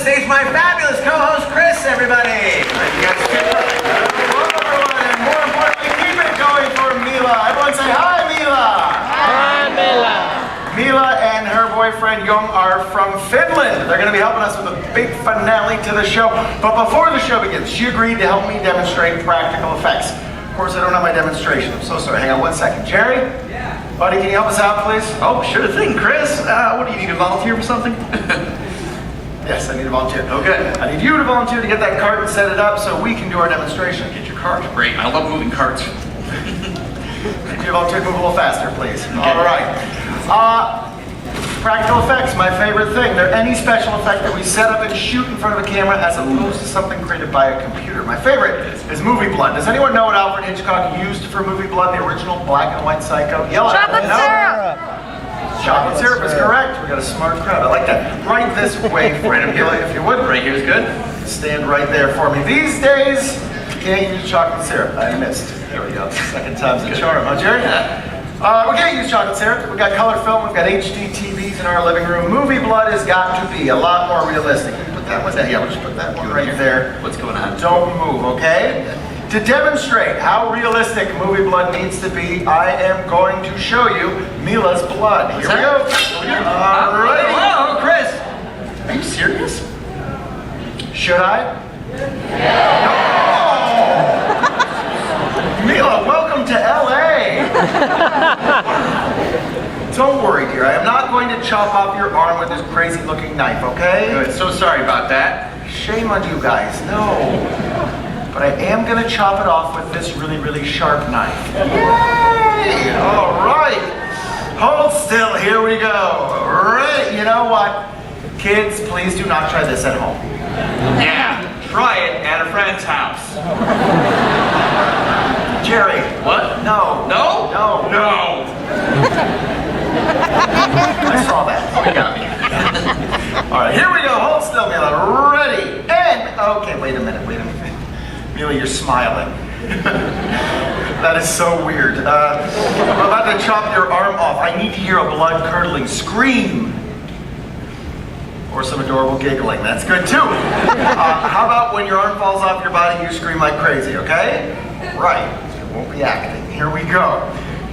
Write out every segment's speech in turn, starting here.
stage my fabulous co-host, Chris, everybody. You guys Hello, everyone, and more importantly, keep it going for Mila. Everyone say hi, Mila. Hi, Mila. Mila and her boyfriend Young are from Finland. They're going to be helping us with a big finale to the show. But before the show begins, she agreed to help me demonstrate practical effects. Of course, I don't have my demonstration. I'm so sorry. Hang on one second. Jerry? Yeah. Buddy, can you help us out, please? Oh, sure thing, Chris. What do you need to volunteer for something? Yes, I need a volunteer. Oh, good. I need you to volunteer to get that cart and set it up so we can do our demonstration. Get your cart. Great. I love moving carts. I need you to volunteer to move a little faster, please. All right. Practical effects, my favorite thing. They're any special effect that we set up and shoot in front of a camera as opposed to something created by a computer. My favorite is movie blood. Does anyone know what Alfred Hitchcock used for movie blood, the original black and white Psycho? Yell at Chocolate me. syrup. Chocolate syrup is correct. We got a smart crowd. I like that. Right this way for it, if you would. Right here's good. Stand right there for me. These days, you can't use chocolate syrup. I missed. There we go. Second time's the charm, huh, Jerry? We can't use chocolate syrup. We've got color film. We've got HD TVs in our living room. Movie blood has got to be a lot more realistic. Put that one there. Yeah, we'll just put that one right there. What's going on? Don't move, okay? To demonstrate how realistic movie blood needs to be, I am going to show you Mila's blood. Here we go. All right. Hello, Chris. Are you serious? Should I? No. Mila, welcome to LA. Don't worry, dear. I am not going to chop off your arm with this crazy looking knife, okay? Good. So sorry about that. Shame on you guys. No. But I am going to chop it off with this really, really sharp knife. Yay! All right. Hold still. Here we go. Right. You know what? Kids, please do not try this at home. Yeah. Try it at a friend's house. Jerry. What? No. No? No. No. I saw that. Oh, you got me. All right. Here we go. Hold still, Mila. Ready. And, okay, wait a minute. Mila, you're smiling. That is so weird. I'm about to chop your arm off. I need to hear a blood-curdling scream. Or some adorable giggling. That's good too. How about when your arm falls off your body, you scream like crazy, okay? Right. It won't be acting. Here we go.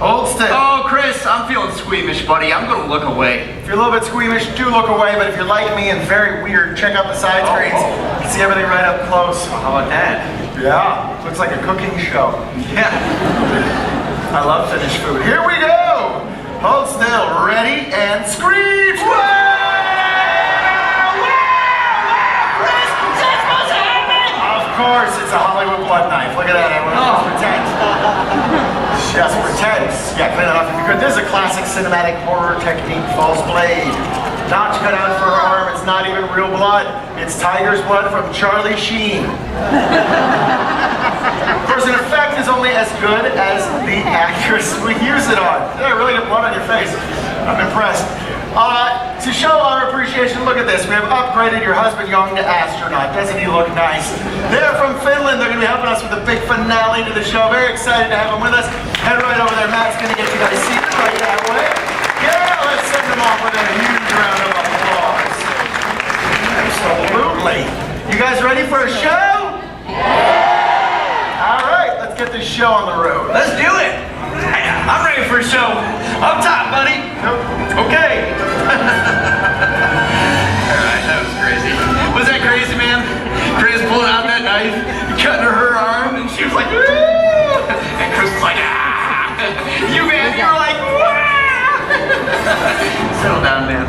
Hold still. Oh, Chris, I'm feeling squeamish, buddy. I'm going to look away. If you're a little bit squeamish, do look away, but if you're like me and very weird, check out the side screens. You can see everything right up close. How about that? Yeah, looks like a cooking show. Yeah. I love finished food. Here we go! Hold still, ready, and scream! Of course, it's a Hollywood blood knife. Look at that, everyone. Just pretend. Just pretend. Yeah, clean it off if you could. This is a classic cinematic horror technique, false blade. Notch cut out for her arm. It's not even real blood. It's tiger's blood from Charlie Sheen. Of course, an effect is only as good as the actress we use it on. Yeah, really good blood on your face. I'm impressed. To show our appreciation, look at this. We have upgraded your husband Young to astronaut. Doesn't he look nice? They're from Finland. They're going to be helping us with the big finale to the show. Very excited to have them with us. Head right over there. Matt's going to get you guys seated right that way. Yeah, let's send them off with a huge round of applause. Absolutely. You guys ready for a show? Yeah! All right, let's get this show on the road. Let's do it. I'm ready for a show. Up top, buddy. Okay. Alright, that was crazy. Was that crazy, man? Chris pulling out that knife, cutting her arm, and she was like, woo! And Chris was like, ah! You, man, you were like, wah! Settle down, man.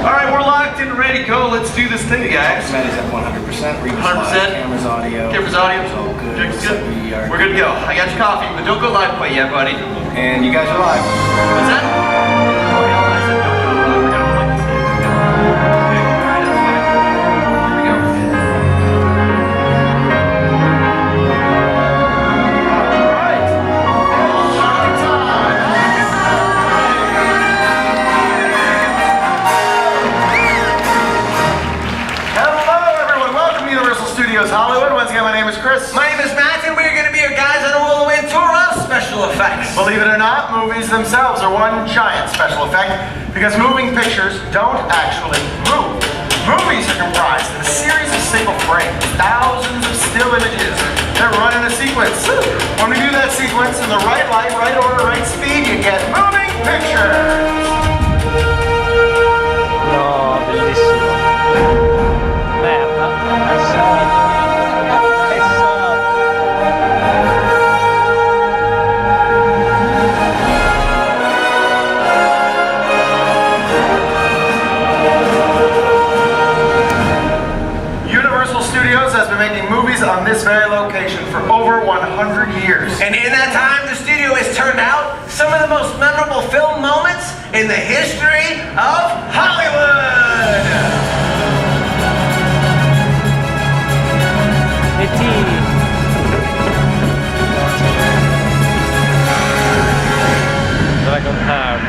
Alright, we're locked and ready to go. Let's do this thing, guys. Maddie's at 100%. 100%. Camera's audio. Camera's audio. It's all good. Good. So We're good to go. I got your coffee, but don't go live quite yet, buddy. And you guys are live. What's that? Oh, yeah, I said don't go live. We're gonna play this game. Okay, alright, that's fine. Here we go. Alright. Showtime. Hello, everyone. Welcome to Universal Studios Hollywood. Once again, my name is Chris. My name is Matt, and we're going to be your guys on a whirlwind tour of special effects. Believe it or not, movies themselves are one giant special effect because moving pictures don't actually move. Movies are comprised of a series of single frames, thousands of still images that run in a sequence. When we do that sequence in the right light, right order, right speed, you get moving pictures. No, bellissimo. Merda. Universal Studios has been making movies on this very location for over 100 years. And in that time, the studio has turned out some of the most memorable film moments in the history of Hollywood. E.T. Dragonheart.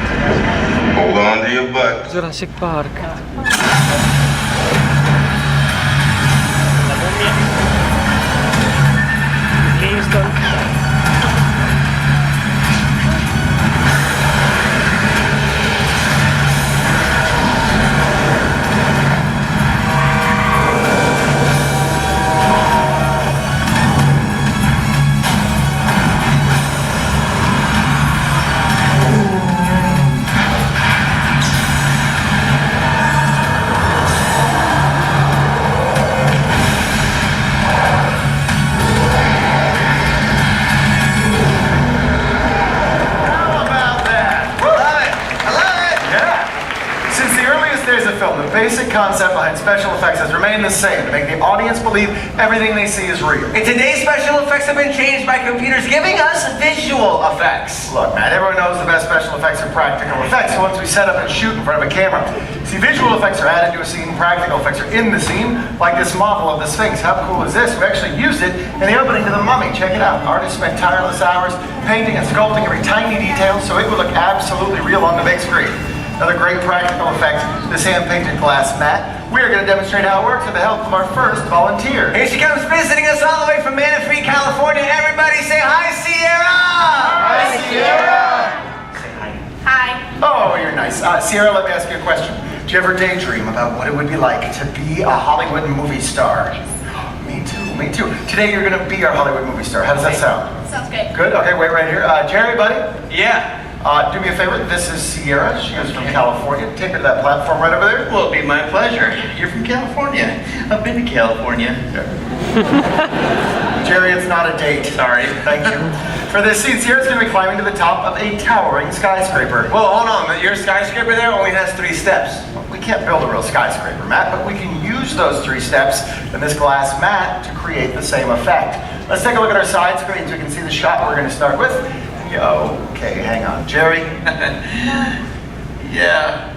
Hold on to your butt. Jurassic Park. La mummia. Kingston. The basic concept behind special effects has remained the same, to make the audience believe everything they see is real. And today's special effects have been changed by computers, giving us visual effects. Look, man, everyone knows the best special effects are practical effects, so once we set up and shoot in front of a camera. See, visual effects are added to a scene, practical effects are in the scene, like this model of the Sphinx. How cool is this? We actually used it in the opening to The Mummy. Check it out. Artists spent tireless hours painting and sculpting every tiny detail so it would look absolutely real on the big screen. Another great practical effect, this hand-painted glass mat. We are going to demonstrate how it works with the help of our first volunteer. Here she comes visiting us all the way from Manatee, California. Everybody say hi, Sierra! Hi, Sierra! Say hi. Hi. Oh, you're nice. Sierra, let me ask you a question. Do you ever daydream about what it would be like to be a Hollywood movie star? Me too, me too. Today you're going to be our Hollywood movie star. How does that sound? Sounds good. Good? Okay, wait right here. Jerry, buddy? Yeah. Do me a favor, this is Sierra. She is from California. Take her to that platform right over there. Well, it'd be my pleasure. You're from California. I've been to California. Jerry, it's not a date. Sorry. Thank you. For this scene, Sierra's going to be climbing to the top of a towering skyscraper. Well, hold on. Your skyscraper there only has 3 steps. We can't build a real skyscraper, Matt, but we can use those 3 steps and this glass mat to create the same effect. Let's take a look at our side screen so we can see the shot we're going to start with. Okay, hang on. Jerry? Yeah.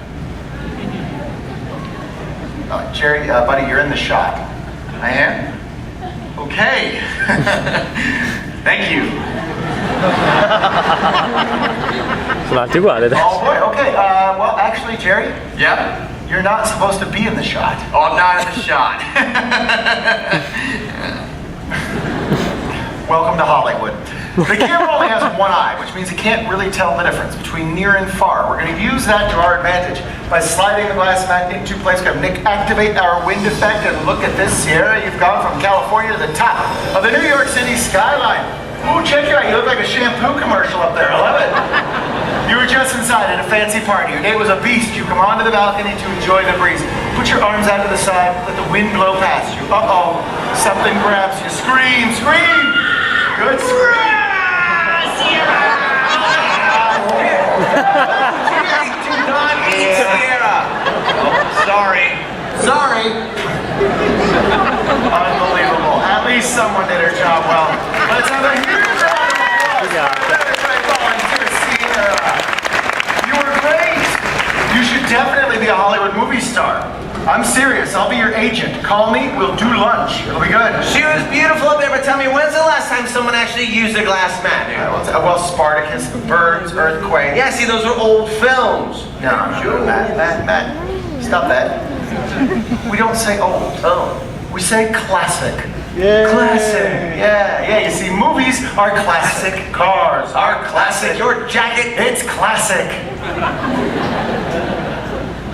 Jerry, buddy, you're in the shot. I am? Okay. Thank you. Sono alti uguali adesso. Oh boy, okay. Well, actually, Jerry, Yeah? you're not supposed to be in the shot. Oh, I'm not in the shot. Welcome to Hollywood. The camera only has one eye, which means it can't really tell the difference between near and far. We're going to use that to our advantage by sliding the glass mat into place. We're going to activate our wind effect, and look at this, Sierra. You've gone from California to the top of the New York City skyline. Ooh, check it out. You look like a shampoo commercial up there. I love it. You were just inside at a fancy party. Your day was a beast. You come onto the balcony to enjoy the breeze. Put your arms out to the side. Let the wind blow past you. Uh-oh. Something grabs you. Scream, scream. Good scream. Do not eat Sierra. Sorry. Sorry. Unbelievable. At least someone did her job well. Let's have a huge round of applause for Great volunteer Sierra. You were great. You should definitely be a Hollywood movie star. I'm serious. I'll be your agent. Call me. We'll do lunch. It'll be good. She was beautiful up there, but tell me, when's the last time someone actually used a glass mat? Well, Spartacus, the birds, earthquake. Yeah, see, those are old films. No, Matt. Stop that. We don't say old. Oh. We say classic. Yeah. Classic. Yeah. You see, movies are classic. Cars are classic. Your jacket. It's classic.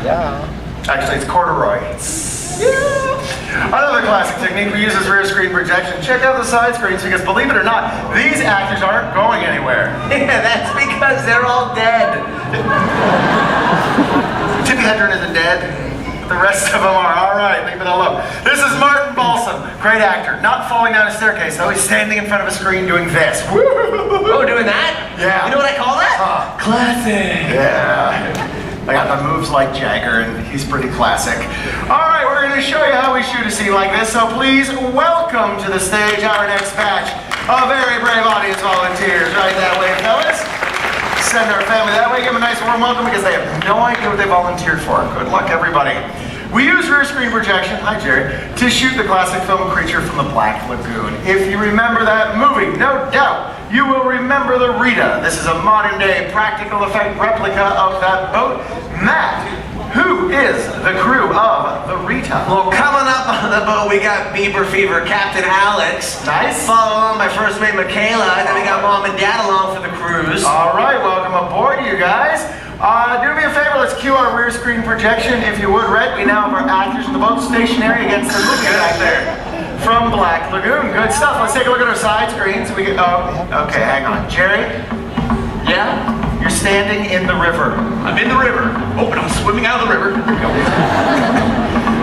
Yeah. Actually, it's corduroy. Another classic technique we use is rear screen projection. Check out the side screens because believe it or not, these actors aren't going anywhere. Yeah, that's because they're all dead. Tippi Hedren isn't dead. The rest of them are. All right, leave it alone. This is Martin Balsam, great actor. Not falling down a staircase, though. He's standing in front of a screen doing this. Oh, doing that? Yeah. You know what I call that? Classic. Yeah. I got the moves like Jagger, and he's pretty classic. All right, we're going to show you how we shoot a scene like this, so please welcome to the stage our next batch of very brave audience volunteers. Right that way, fellas. Send our family that way, give them a nice warm welcome because they have no idea what they volunteered for. Good luck, everybody. We use rear screen projection, hi Jerry, to shoot the classic film Creature from the Black Lagoon. If you remember that movie, no doubt, you will remember the Rita. This is a modern day practical effect replica of that boat. Matt, who is the crew of the Rita? Well, coming up on the boat, we got Bieber Fever, Captain Alex. Nice. Followed on by First Mate Michaela, and then we got Mom and Dad along for the cruise. All right, welcome aboard, you guys. Do me a favor, let's cue our rear screen projection. If you would, Red, we now have our actors in the boat stationary against the looking back there from Black Lagoon. Good stuff. Let's take a look at our side screens. Okay, hang on. Jerry, Yeah? you're standing in the river. I'm in the river. Oh, and I'm swimming out of the river.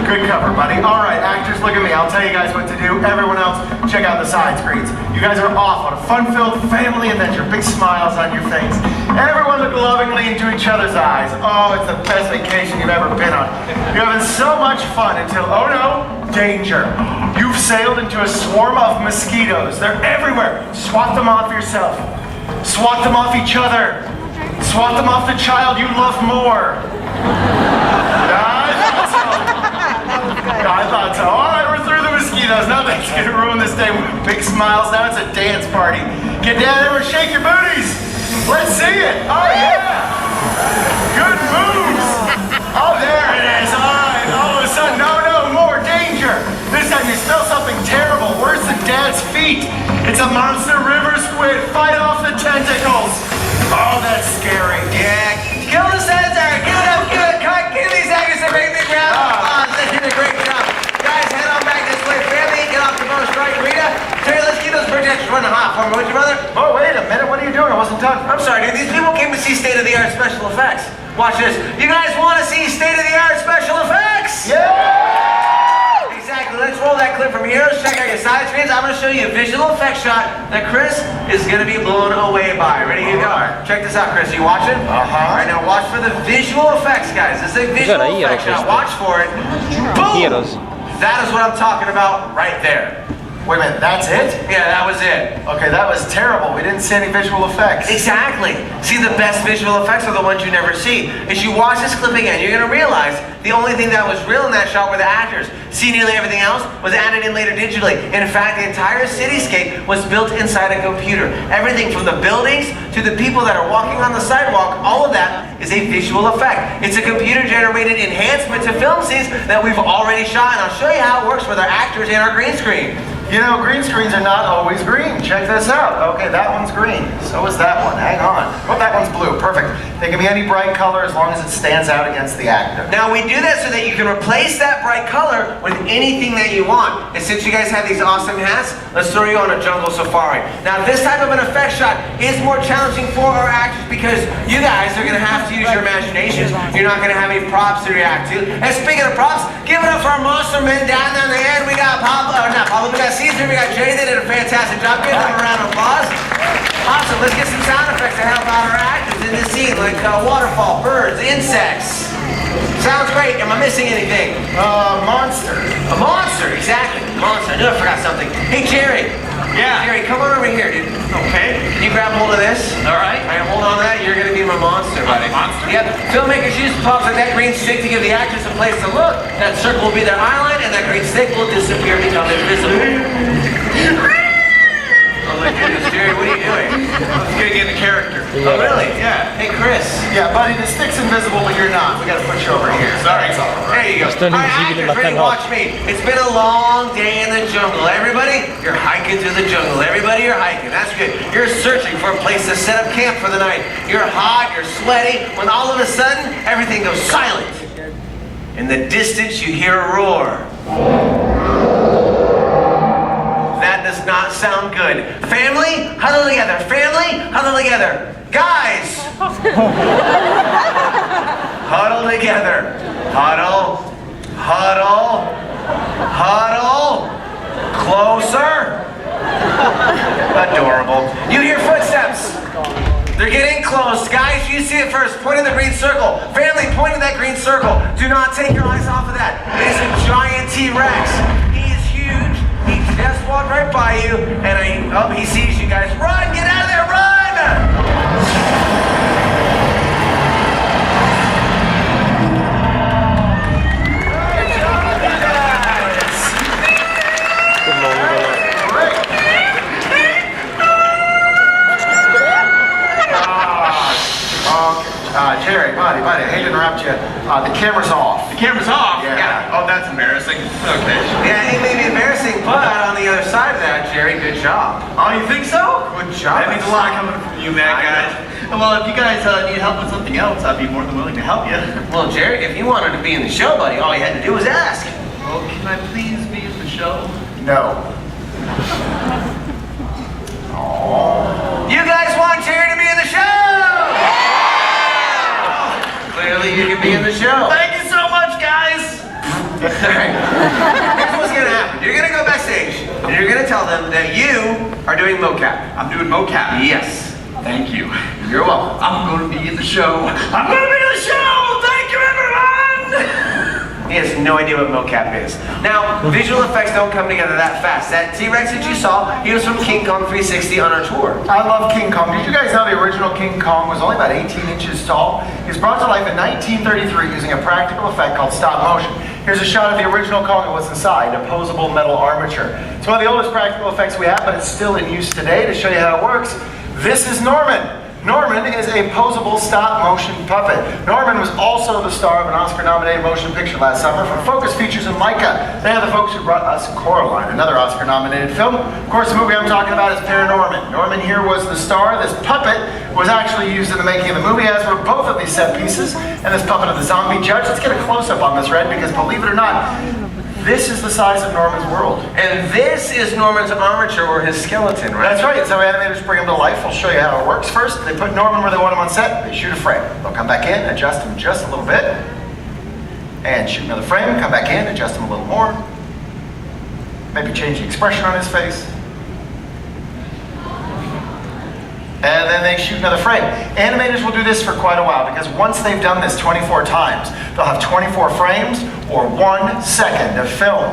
Good cover, buddy. All right, actors, look at me. I'll tell you guys what to do. Everyone else, check out the side screens. You guys are off on a fun-filled family adventure. Big smiles on your face. Everyone look lovingly into each other's eyes. Oh, it's the best vacation you've ever been on. You're having so much fun until, oh no, danger. You've sailed into a swarm of mosquitoes. They're everywhere. Swat them off yourself. Swat them off each other. Swat them off the child you love more. I thought so. All right, we're through the mosquitoes. Nothing's gonna ruin this day with big smiles. Now it's a dance party. Get down there and shake your booties. Let's see it. Oh yeah. Good moves. Oh, there it is. All right. All of a sudden, no, more danger. This time you smell something terrible. Worse than Dad's feet. It's a monster river squid. Fight off the tentacles. Oh, that's scary. Yeah, kill the center. Give it up, give it. Give these actors a big round of applause. They did a great job. Guys, head on back this way. Family, get off the boat, strike Rita. Terry, let's keep those projections running hot for me, would you, brother? Oh, wait a minute. What are you doing? I wasn't done. I'm sorry, dude. These people came to see state-of-the-art special effects. Watch this. You guys want to see state-of-the-art special effects? Yeah! Exactly. Let's roll that clip from here. Let's check out your side screens. I'm going to show you a visual effects shot that Chris is going to be blown away by. Ready? Here you go. Check this out, Chris. You watching? All right, now watch for the visual effects, guys. This is a visual effects shot. Watch for it. Boom! Heroes. That is what I'm talking about right there. Wait a minute, that's it? Yeah, that was it. Okay, that was terrible. We didn't see any visual effects. Exactly. See, the best visual effects are the ones you never see. As you watch this clip again, you're going to realize the only thing that was real in that shot were the actors. See, nearly everything else was added in later digitally. In fact, the entire cityscape was built inside a computer. Everything from the buildings to the people that are walking on the sidewalk, all of that is a visual effect. It's a computer-generated enhancement to film scenes that we've already shot, and I'll show you how it works with our actors and our green screen. You know, green screens are not always green. Check this out. Okay, that one's green. So is that one. Hang on. Oh, that one's blue. Perfect. They can be any bright color as long as it stands out against the actor. Now we do that so that you can replace that bright color with anything that you want. And since you guys have these awesome hats, let's throw you on a jungle safari. Now this type of an effect shot is more challenging for our actors because you guys are gonna have to use your imaginations. You're not gonna have any props to react to. And speaking of props, give it up for our monster men down there in the end. We got we got Caesar, we got Jay. They did a fantastic job. Give them a round of applause. Awesome, let's get some sound effects to help out our actors in this scene, like waterfall, birds, insects. Sounds great. Am I missing anything? Monster. A monster, exactly. Monster. I knew I forgot something. Hey, Jerry. Yeah. Jerry, come on over here, dude. Okay. Can you grab hold of this? All right. All right, hold on to that. You're going to be my monster, buddy. Monster? Yep. Filmmakers use props like that green stick to give the actors a place to look. That circle will be their eyeline, and that green stick will disappear, become invisible. Oh my goodness, Jerry, what are you doing? Let's get in the character. Oh, really? Yeah. Hey, Chris. Yeah, buddy, the stick's invisible, but you're not. We gotta put you over here. Sorry. There you go. Basta All right, invisible actors, ready? button off. Watch me. It's been a long day in the jungle. Everybody, you're hiking through the jungle. Everybody, you're hiking. That's good. You're searching for a place to set up camp for the night. You're hot, you're sweaty, when all of a sudden, everything goes silent. In the distance, you hear a roar. That does not sound good. Family, huddle together. Family, huddle together. Guys, huddle together. Huddle, huddle, huddle. Closer. Adorable. You hear footsteps. They're getting close. Guys, you see it first. Point in the green circle. Family, point in that green circle. Do not take your eyes off of that. It is a giant T-Rex. He is huge. He just walked right by you. And he sees you guys. Run! Get out of there! Run! Jerry, buddy, I hate to interrupt you. The camera's off. The camera's off? Yeah. Oh, that's embarrassing. Okay. Yeah, it may be embarrassing, but on the other side of that, Jerry, good job. Oh, you think so? Good job. That means a lot coming from you, man, guys. Well, if you guys need help with something else, I'd be more than willing to help you. Well, Jerry, if you wanted to be in the show, buddy, all you had to do was ask. Well, can I please be in the show? No. You guys want Jerry to be in the show? Clearly you can be in the show. Thank you so much, guys. Alright. Here's what's gonna happen. You're gonna go backstage and you're gonna tell them that you are doing mocap. I'm doing mocap. Yes. Thank you. You're welcome. I'm going to be in the show. I'm going to be in the show. Thank you, everyone. He has no idea what mocap is. Now, visual effects don't come together that fast. That T-Rex that you saw, he was from King Kong 360 on our tour. I love King Kong. Did you guys know the original King Kong was only about 18 inches tall? He was brought to life in 1933 using a practical effect called stop motion. Here's a shot of the original Kong and what's inside, a posable metal armature. It's one of the oldest practical effects we have, but it's still in use today. To show you how it works, this is Norman. Norman is a posable stop-motion puppet. Norman was also the star of an Oscar-nominated motion picture last summer from Focus Features and Leica. They are the folks who brought us Coraline, another Oscar-nominated film. Of course, the movie I'm talking about is Paranorman. Norman here was the star. This puppet was actually used in the making of the movie, as were both of these set pieces. And this puppet of the zombie judge. Let's get a close-up on this, Red, because believe it or not, this is the size of Norman's world. And this is Norman's armature or his skeleton, right? That's right. So animators bring him to life. I'll show you how it works. First, they put Norman where they want him on set. They shoot a frame. They'll come back in, adjust him just a little bit, and shoot another frame. Come back in, adjust him a little more. Maybe change the expression on his face. And then they shoot another frame. Animators will do this for quite a while because once they've done this 24 times, they'll have 24 frames or 1 second of film.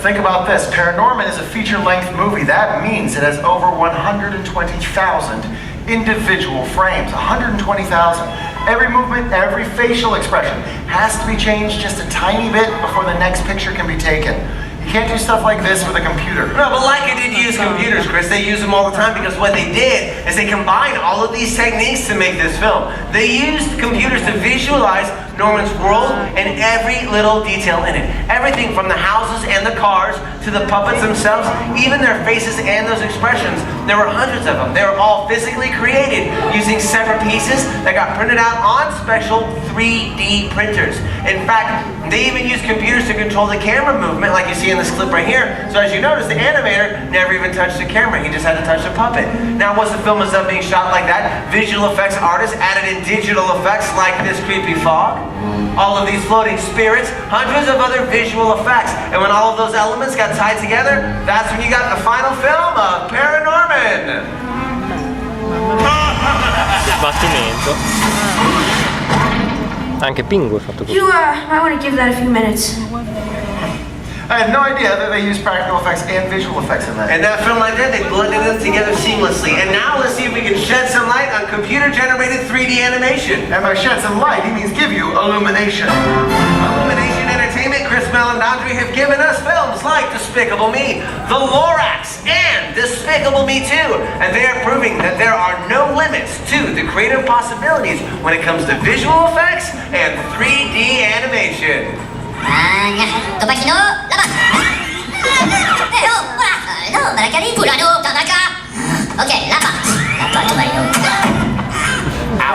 Think about this. Paranorman is a feature-length movie. That means it has over 120,000 individual frames. 120,000. Every movement, every facial expression has to be changed just a tiny bit before the next picture can be taken. You can't do stuff like this with a computer. No, but Leica did use computers, Chris. They use them all the time because what they did is they combined all of these techniques to make this film. They used computers to visualize Norman's world and every little detail in it. Everything from the houses and the cars to the puppets themselves, even their faces and those expressions. There were hundreds of them. They were all physically created using separate pieces that got printed out on special 3D printers. In fact, they even used computers to control the camera movement like you see in this clip right here. So as you notice, the animator never even touched the camera. He just had to touch the puppet. Now once the film is done being shot like that, visual effects artists added in digital effects like this creepy fog, all of these floating spirits, hundreds of other visual effects. And when all of those elements got tied together, that's when you got the final film of Paranorman. Sbattimento. Anche Pingu è fatto così. You might want to give that a few minutes. I had no idea that they used practical effects and visual effects in that. And that film like that, they blended them together seamlessly. And now let's see if we can shed some light on computer-generated 3D animation. And by shed some light, he means give you illumination. Illumination Entertainment, Chris Melandandri have given us films like Despicable Me, The Lorax, and Despicable Me 2. And they are proving that there are no limits to the creative possibilities when it comes to visual effects and 3D animation. 飛ばしのラバのバラキャリプラの田中 OK ラバ止まりの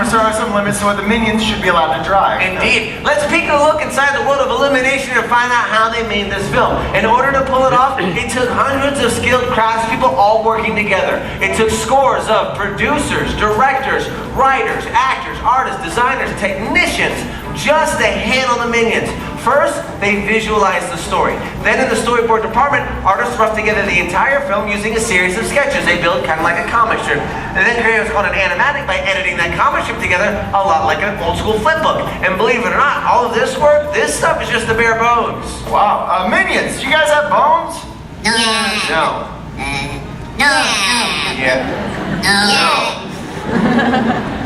course, there are some limits to what the minions should be allowed to drive. Indeed. Let's peek a look inside the world of Illumination and find out how they made this film. In order to pull it off, it took hundreds of skilled craftspeople all working together. It took scores of producers, directors, writers, actors, artists, designers, technicians, just to handle the minions. First, they visualized the story. Then in the storyboard department, artists roughed together the entire film using a series of sketches. They built kind of like a comic strip. And then creators on an animatic by editing that comic strip together a lot like an old school flip book. And believe it or not, all of this work, this stuff is just the bare bones. Wow. Minions, you guys have bones? No. No. No. Yeah. No.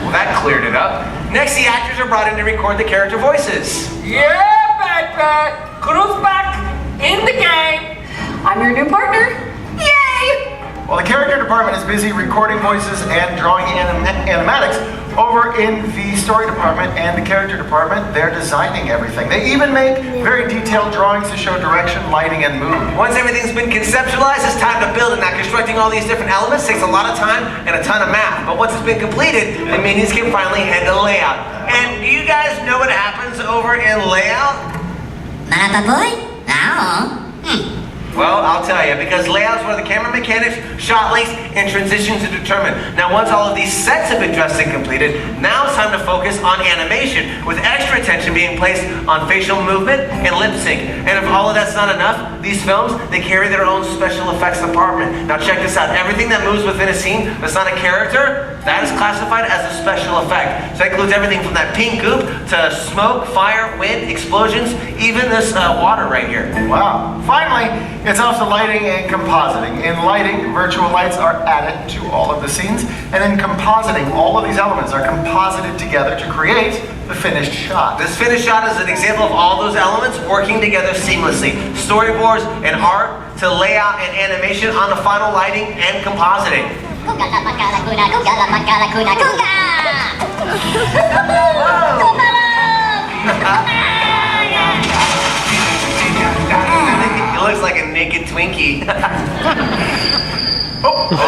Well, that cleared it up. Next, the actors are brought in to record the character voices. Yeah, Backpack! Crew's back in the game! I'm your new partner! Yay! Well, the character department is busy recording voices and drawing animatics. Over in the story department and the character department, they're designing everything. They even make very detailed drawings to show direction, lighting, and mood. Once everything's been conceptualized, it's time to build it. Now, constructing all these different elements takes a lot of time and a ton of math. But once it's been completed, the minions can finally head to layout. And do you guys know what happens over in layout? Marapapoy? No. Well, I'll tell you, because layout's where the camera mechanics, shot lengths, and transitions are determined. Now, once all of these sets have been dressed and completed, now it's time to focus on animation, with extra attention being placed on facial movement and lip sync. And if all of that's not enough, these films, they carry their own special effects department. Now check this out, everything that moves within a scene that's not a character, that is classified as a special effect. So that includes everything from that pink goop to smoke, fire, wind, explosions, even this water right here. Wow. Finally, it's off to lighting and compositing. In lighting, virtual lights are added to all of the scenes, and in compositing, all of these elements are composited together to create the finished shot. This finished shot is an example of all those elements working together seamlessly. Storyboards and art to layout and animation on the final lighting and compositing. Kunga la makala kuna, kunga la makala kuna, kunga! He looks like a naked Twinkie. I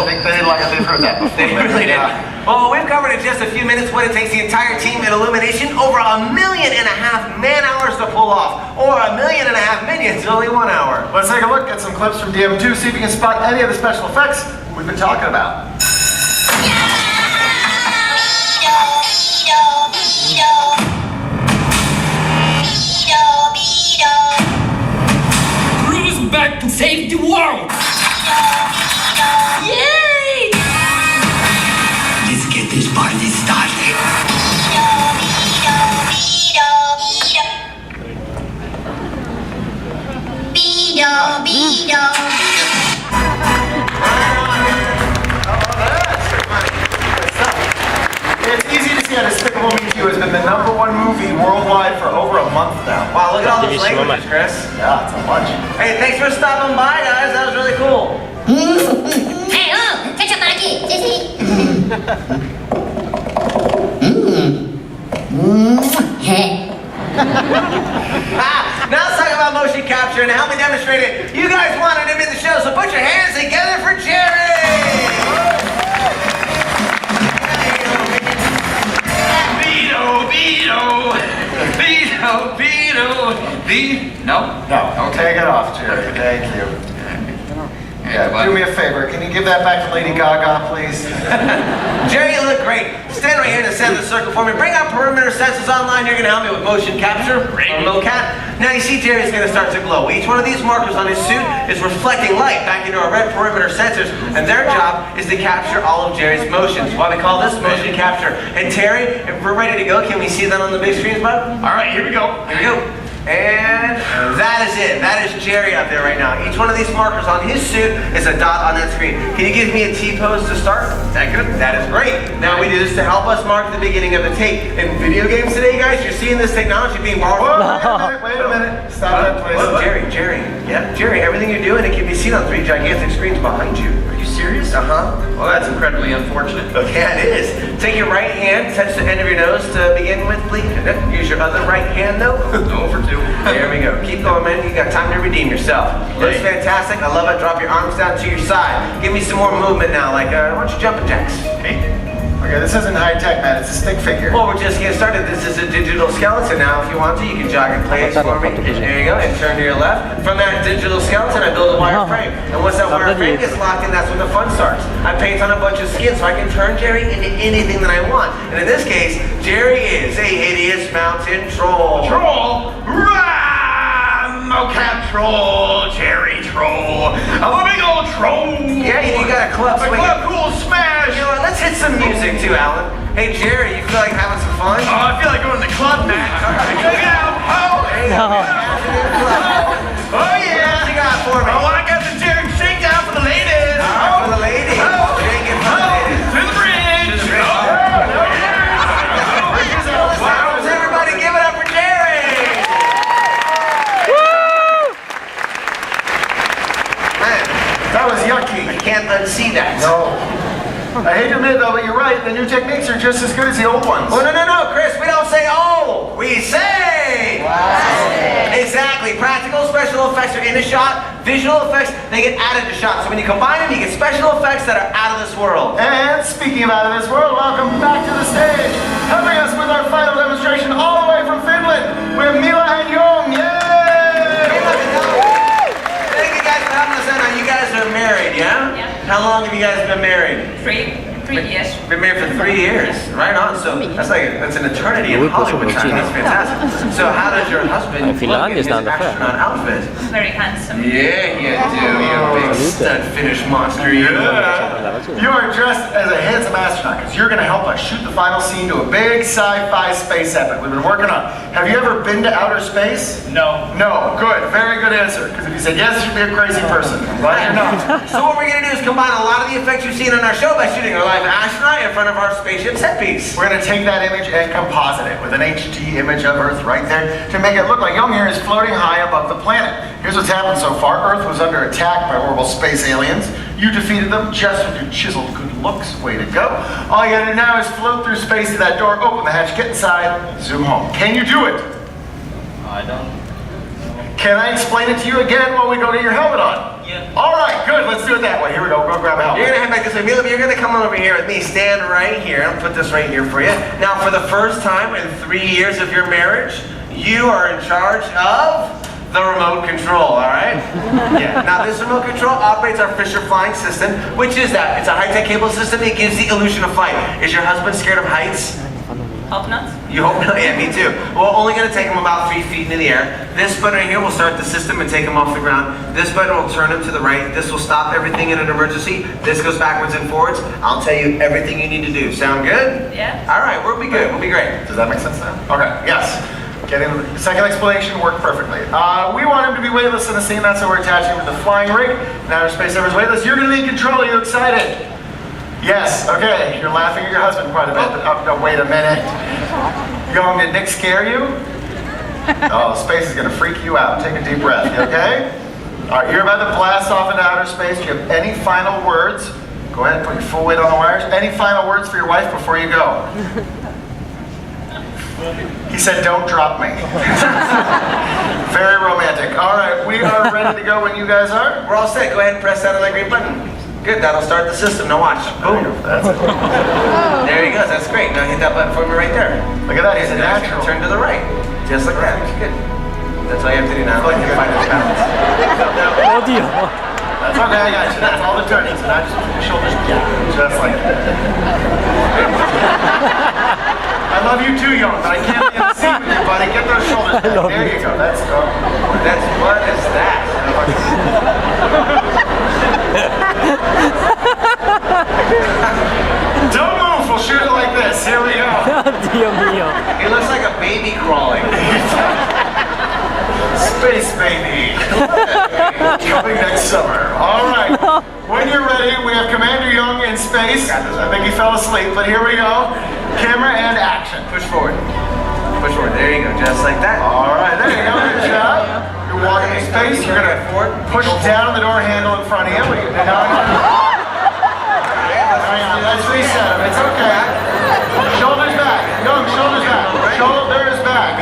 think they've heard that before. They really did. Well, we've covered in just a few minutes what it takes the entire team in Illumination, over 1.5 million man-hours to pull off, or 1.5 million minions in only 1 hour. Let's take a look at some clips from DM2, see if you can spot any of the special effects we've been talking about. Crew's back to save the world! Yay! Let's get this party started. It's easy to see how Despicable Me 2 has been the #1 movie worldwide for over a month now. Wow, look at all those Bellissimo, languages, Chris. Yeah, it's a bunch. Hey, thanks for stopping by, guys. That was really cool. Hey, oh, ketchup para aqui. Sim. Now let's talk about motion capture and help me demonstrate it. You guys wanted him in the show, so put your hands together for Jerry! No? No, take it off, Jerry. Thank you. Yeah, do me a favor. Can you give that back to Lady Gaga, please? Jerry, you look great. Stand right here in the center of the circle for me. Bring our perimeter sensors online. You're going to help me with motion capture, or MoCap. Now you see Jerry's going to start to glow. Each one of these markers on his suit is reflecting light back into our red perimeter sensors, and their job is to capture all of Jerry's motions. Why we call this motion capture. And Terry, if we're ready to go, can we see that on the big screens, bud? All right, here we go. Here we go. And that is it. That is Jerry up there right now. Each one of these markers on his suit is a dot on that screen. Can you give me a T-pose to start? Is that good? That is great. Now we do this to help us mark the beginning of the tape. In video games today, guys, you're seeing this technology being borrowed. Wait a minute. Stop that, please. Whoa, Jerry. Yeah, Jerry, everything you're doing, it can be seen on 3 gigantic screens behind you. Are you serious? Uh-huh. Well, that's incredibly unfortunate. Yeah, it is. Take your right hand, touch the end of your nose to begin with, please. Use your other right hand, though. Over 2. There we go. Keep going, man. You got time to redeem yourself. Looks fantastic. I love it. Drop your arms down to your side. Give me some more movement now. Like, why don't you jumping jacks? Okay. Okay, this isn't high tech, man. It's a stick figure. Well, we're just getting started. This is a digital skeleton now. If you want to, you can jog in place for me. There you go, and turn to your left. From that digital skeleton, I build a wireframe. And once that wireframe gets locked in, that's when the fun starts. I paint on a bunch of skin so I can turn Jerry into anything that I want. And in this case, Jerry is a hideous mountain troll. Troll? Mocap troll, Jerry troll. I'm a big old troll. Yeah, you got a club A swinging. club cool smash. You know what? Let's hit some music too, Alan. Hey, Jerry, you feel like having some fun? Oh, I feel like going to the club, man. Check it out. Oh, oh yeah. What you got for me? Oh, I got the Jerry shakedown for the ladies. All right, for the ladies. Oh. Shake it for the ladies. To the bridge. Wow, everybody give it up for Jerry! Man, That was yucky. I can't unsee that. No. I hate to admit though, but you're right. The new techniques are just as good as the old ones. Oh, no, Chris, we don't say oh, we say! Exactly, practical special effects are in a shot, visual effects, they get added to shots. So when you combine them, you get special effects that are out of this world. And speaking of out of this world, welcome back to the stage. Helping us with our final demonstration all the way from Finland, we have Mila and Jong. Yay! Thank you guys for having us in. Now, you guys are married, yeah? Yeah. How long have you guys been married? 3 years. Been married for 3 years, right on. So that's an eternity in Hollywood. That's fantastic. So how does your husband look in Finland his is not the fair. astronaut outfit? Very handsome. Yeah, you do. You big stud Finnish monster. You. You are dressed as a handsome astronaut because you're going to help us shoot the final scene to a big sci-fi space epic we've been working on. Have you ever been to outer space? No. No. Good. Very good answer. Because if you said yes, you'd be a crazy person. I'm glad you're not. So what we're gonna do is combine a lot of the effects you've seen on our show by shooting a live astronaut in front of our spaceship set piece. We're going to take that image and composite it with an HD image of Earth right there to make it look like Young here is floating high above the planet. Here's what's happened so far. Earth was under attack by horrible space aliens. You defeated them just with your chiseled good looks. Way to go. All you gotta do now is float through space to that door, open the hatch, get inside, zoom home. Can you do it? I don't. Can I explain it to you again while we go get your helmet on? Yeah. All right, good. Let's do it that way. Here we go. Go grab a helmet. You're gonna head back this way. Mila, you're gonna come on over here with me. Stand right here. I'll put this right here for you. Now, for the first time in 3 years of your marriage, you are in charge of the remote control, all right? Yeah. Now, this remote control operates our Fisher Flying System. Which is that? It's a high-tech cable system. It gives the illusion of flight. Is your husband scared of heights? Hope not. You hope not? Yeah, me too. Well, only gonna take him about 3 feet into the air. This button right here will start the system and take him off the ground. This button will turn him to the right. This will stop everything in an emergency. This goes backwards and forwards. I'll tell you everything you need to do. Sound good? Yeah. All right, we'll be good. We'll be great. Does that make sense now? Okay, yes. Getting the second explanation worked perfectly. We want him to be weightless in the scene. That's why we're attaching him to the flying rig. Now our space server's weightless. You're gonna be in control. Are you excited? Yes, okay. You're laughing at your husband quite a bit. But, no, wait a minute. Young, did Nick scare you? Oh, space is gonna freak you out. Take a deep breath, you okay? All right, you're about to blast off into outer space. Do you have any final words? Go ahead and put your full weight on the wires. Any final words for your wife before you go? He said, don't drop me. Very romantic. All right, we are ready to go when you guys are. We're all set. Go ahead and press that on that green button. Good, that'll start the system. Now watch. Boom. That's it. There he goes. That's great. Now hit that button for me right there. Look at that, he's a Now it's natural. gonna turn to the right. Just like that. Good. That's all you have to do now. Like you find this balance. Oddio. That's okay, I got you. That's all the turning. So now just put your shoulders down. Just like that. I love you too, Young, but I can't be in the seat with you, buddy. Get those shoulders down. There you go. That's good. That's what is that? Don't move, we'll shoot it like this. Here we go. Dio mio. He looks like a baby crawling. Space baby. Coming next summer. All right. When you're ready, we have Commander Young in space. I think he fell asleep, but here we go. Camera and action. Push forward. Push forward. There you go. Just like that. All right, there you go. Good job. You're walking in space. You're gonna push down the door handle in front of you. Let's reset him. It's okay. Shoulders back. Young, shoulders back. Shoulders back.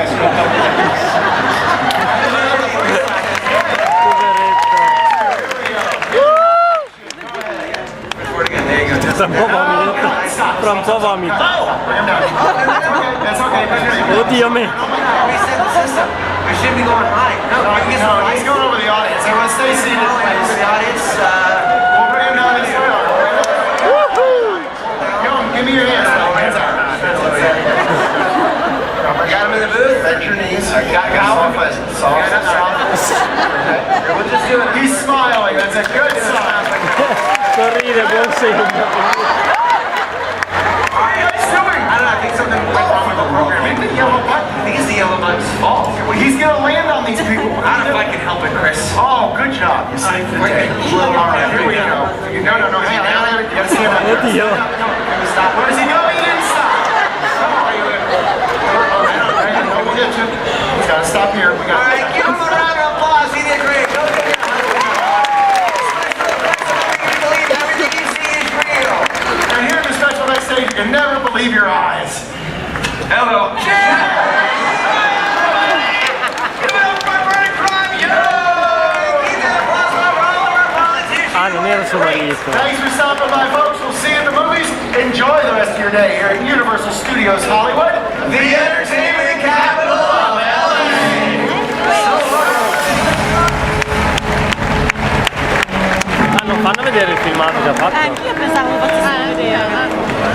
Push forward again. There you go. Just like that. Stop. from Savamita. Bring him down. That's okay. Oddio me. Reset the system. We should be going high. No, you can get some He's going over the audience. Everyone stay seated. The audience, We'll bring him down this way. Come on, give me your hands. Hands out. got him in the booth. Bend your knees. Soft. We'll just do it. He's smiling. That's a good sign. Sorride, buon segno. What are you guys doing? I don't know, I think something went wrong with the program. Hit the yellow button. I think it's the yellow button's fault. Well, he's gonna land on these people. I don't know if I can help it, Chris. Oh, good job. You saved the day. All right, here we go. No. Hang on. You gotta stand up. Oddio. Stop. Where does he go? He didn't stop. We'll get you. He's gotta stop here. We All got. right, give him a round of applause. He did great. Go get him. Believe everything you see is real. And here in the special next stage, you can never believe your eyes. Hello. Give it up for Vernon Crime, yo! Keep that applause up for all of our politicians. Ah, non era solo Marito. Thanks for stopping by, folks. We'll see you in the movies. Enjoy the rest of your day here at Universal Studios Hollywood, the entertainment capital of LA. Ah, non fanno vedere il filmato già fatto? Io pensavo facessi vedere.